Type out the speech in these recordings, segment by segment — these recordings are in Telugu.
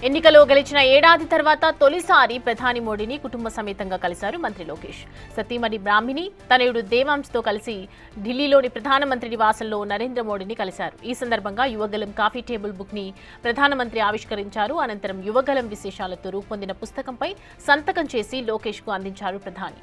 ఎన్నికలో గెలిచిన ఏడాది తర్వాత తొలిసారి ప్రధాని మోడీని కుటుంబ సమేతంగా కలిశారు మంత్రి లోకేష్. సతీమణి బ్రాహ్మిణి, తనయుడు దేవాంశ్తో కలిసి ఢిల్లీలోని ప్రధానమంత్రి నివాసంలో నరేంద్ర మోడీని కలిశారు. ఈ సందర్భంగా యువగలం కాఫీ టేబుల్ బుక్ ని ప్రధానమంత్రి ఆవిష్కరించారు. అనంతరం యువగలం విశేషాలతో రూపొందిన పుస్తకంపై సంతకం చేసి లోకేష్ కు అందించారు ప్రధాని.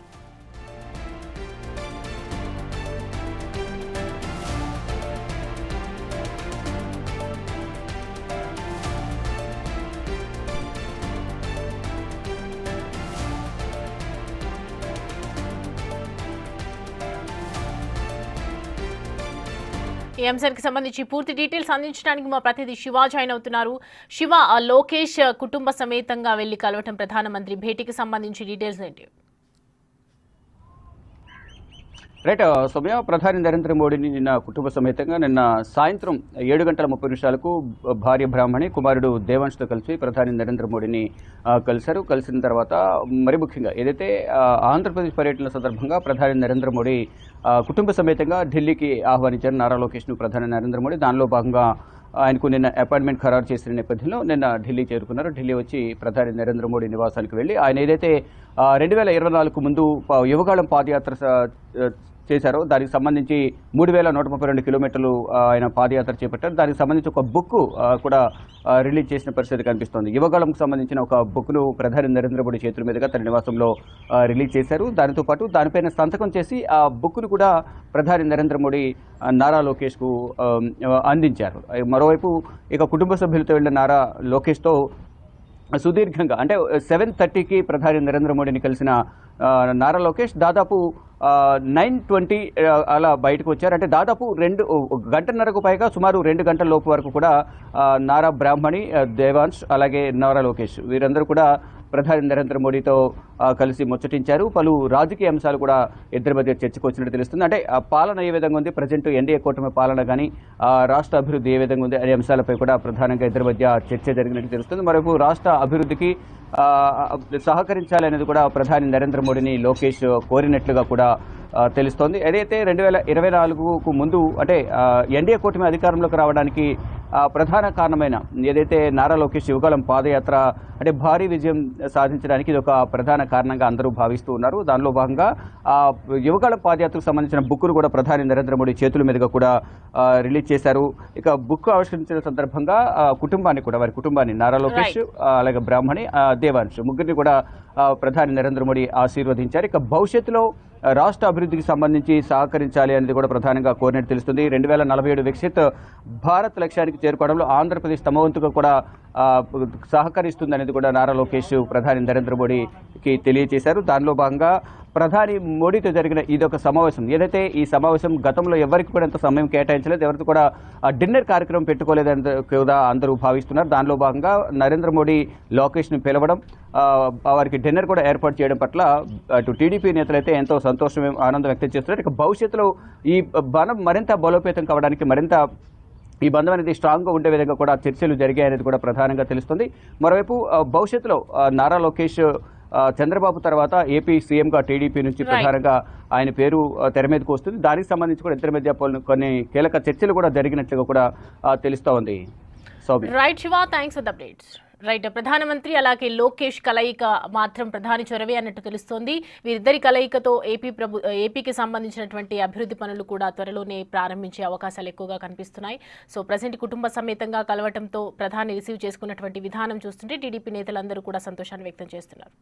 ఈ అంశానికి సంబంధించి పూర్తి డీటెయిల్స్ అందించడానికి మా ప్రతినిధి శివ జాయిన్ అవుతున్నారు. శివ, లోకేష్ కుటుంబ సమేతంగా వెళ్లి కలవటం ప్రధానమంత్రి భేటీకి సంబంధించి డీటెయిల్స్ ఏంటి? రైట్ సౌమ్య, ప్రధాని నరేంద్ర మోడీని నిన్న కుటుంబ సమేతంగా నిన్న సాయంత్రం 7:30 భార్య బ్రాహ్మణి, కుమారుడు దేవాంశ్తో కలిసి ప్రధాని నరేంద్ర మోడీని కలిశారు. కలిసిన తర్వాత మరి ముఖ్యంగా ఏదైతే ఆంధ్రప్రదేశ్ పర్యటన సందర్భంగా ప్రధాని నరేంద్ర మోడీ కుటుంబ సమేతంగా ఢిల్లీకి ఆహ్వానించారు నారా లోకేష్ను ప్రధాని నరేంద్ర మోడీ. దానిలో భాగంగా ఆయనకు నిన్న అపాయింట్మెంట్ ఖరారు చేసిన నేపథ్యంలో నిన్న ఢిల్లీ చేరుకున్నారు. ఢిల్లీ వచ్చి ప్రధాని నరేంద్ర మోడీ నివాసానికి వెళ్ళి ఆయన ఏదైతే 2024 ముందు యువగాళం పాదయాత్ర చేశారో దానికి సంబంధించి 3132 కిలోమీటర్లు ఆయన పాదయాత్ర చేపట్టారు. దానికి సంబంధించి ఒక బుక్ కూడా రిలీజ్ చేసిన పరిస్థితి కనిపిస్తోంది. యువగాళంకు సంబంధించిన ఒక బుక్ను ప్రధాని నరేంద్ర మోడీ చేతుల మీదుగా తన నివాసంలో రిలీజ్ చేశారు. దానితో పాటు దానిపైన సంతకం చేసి ఆ బుక్ను కూడా ప్రధాని నరేంద్ర మోడీ నారా లోకేష్కు అందించారు. మరోవైపు ఇక కుటుంబ సభ్యులతో వెళ్ళిన నారా లోకేష్తో సుదీర్ఘంగా అంటే 7:30కి ప్రధాని నరేంద్ర మోడీని కలిసిన నారా లోకేష్ దాదాపు 9:20 అలా బయటకు వచ్చారు. అంటే దాదాపు 2 గంటన్నరకు పైగా సుమారు 2 గంటల లోపు వరకు కూడా నారా బ్రాహ్మణి, దేవాంశ్ అలాగే నారా లోకేష్ వీరందరూ కూడా ప్రధాని నరేంద్ర మోడీతో కలిసి ముచ్చటించారు. పలు రాజకీయ అంశాలు కూడా ఇద్దరి మధ్య చర్చకు వచ్చినట్టు తెలుస్తుంది. అంటే ఆ పాలన ఏ విధంగా ఉంది, ప్రజెంట్ ఎన్డీఏ కూటమి పాలన కానీ రాష్ట్ర అభివృద్ధి ఏ విధంగా ఉంది అనే అంశాలపై కూడా ప్రధానంగా ఇద్దరి మధ్య చర్చ జరిగినట్టు తెలుస్తుంది. మరోవైపు రాష్ట్ర అభివృద్ధికి సహకరించాలి అనేది కూడా ప్రధాని నరేంద్ర మోడీని లోకేష్ కోరినట్లుగా కూడా తెలుస్తోంది. ఏదైతే 2024కు ముందు అంటే ఎన్డీఏ కూటమి అధికారంలోకి రావడానికి ప్రధాన కారణమైన ఏదైతే నారా లోకేష్ యువగాళం పాదయాత్ర అంటే భారీ విజయం సాధించడానికి ఇది ఒక ప్రధాన కారణంగా అందరూ భావిస్తూ ఉన్నారు. దానిలో భాగంగా యువగాళం పాదయాత్రకు సంబంధించిన బుక్ను కూడా ప్రధాని నరేంద్ర మోడీ చేతుల మీదుగా కూడా రిలీజ్ చేశారు. ఇక బుక్ ఆవిష్కరించిన సందర్భంగా వారి కుటుంబాన్ని నారా లోకేష్ అలాగే బ్రాహ్మణి, దేవాంశ్ ముగ్గురిని కూడా ప్రధాని నరేంద్ర మోడీ ఆశీర్వదించారు. ఇక భవిష్యత్తులో రాష్ట్ర అభివృద్ధికి సంబంధించి సహకరించాలి అనేది కూడా ప్రధానంగా కోరినట్టు తెలుస్తుంది. 2047 వికసిత్ భారత్ లక్ష్యానికి చేరుకోవడంలో ఆంధ్రప్రదేశ్ తమ వంతుగా కూడా సహకరిస్తుంది అనేది కూడా నారా లోకేష్ ప్రధాని నరేంద్ర మోడీకి తెలియజేశారు. దానిలో భాగంగా ప్రధాని మోడీతో జరిగిన ఇదొక సమావేశం. ఏదైతే ఈ సమావేశం గతంలో ఎవరికి కూడా ఎంత సమయం కేటాయించలేదు, ఎవరికి కూడా డిన్నర్ కార్యక్రమం పెట్టుకోలేదని కూడా అందరూ భావిస్తున్నారు. దానిలో భాగంగా నరేంద్ర మోడీ లోకేష్ను పిలవడం, వారికి డిన్నర్ కూడా ఏర్పాటు చేయడం పట్ల అటు టీడీపీ నేతలైతే ఎంతో సంతోషం, ఆనందం వ్యక్తం చేస్తున్నారు. ఇక భవిష్యత్తులో ఈ బంధం మరింత బలోపేతం కావడానికి, మరింత ఈ బంధం అనేది స్ట్రాంగ్గా ఉండే విధంగా కూడా చర్చలు జరిగాయనేది కూడా ప్రధానంగా తెలుస్తుంది. మరోవైపు భవిష్యత్తులో నారా లోకేష్ చంద్రబాబు తర్వాత ఏపీ సీఎంగా టీడీపీ నుంచి ప్రధానంగా ఆయన పేరు తెర మీదకు వస్తుంది. దానికి సంబంధించి కూడా ఇద్దరి మధ్య కొన్ని కీలక చర్చలు కూడా జరిగినట్లుగా కూడా తెలుస్తూ ఉంది. Right Shiva, thanks for the updates. Right, ప్రధానమంత్రి అలాగే లోకేష్ కలయిక మాత్రం ప్రధాని చొరవే అన్నట్టు తెలుస్తోంది. వీరిద్దరి కలయికతో ఏపీకి సంబంధించినటువంటి అభివృద్ధి పనులు కూడా త్వరలోనే ప్రారంభించే అవకాశాలు ఎక్కువగా కనిపిస్తున్నాయి. సో ప్రజెంట్ కుటుంబ సమేతంగా కలవటంతో ప్రధాని రిసీవ్ చేసుకున్నటువంటి విధానం చూస్తుంటే టీడీపీ నేతలందరూ కూడా సంతోషాన్ని వ్యక్తం చేస్తున్నారు.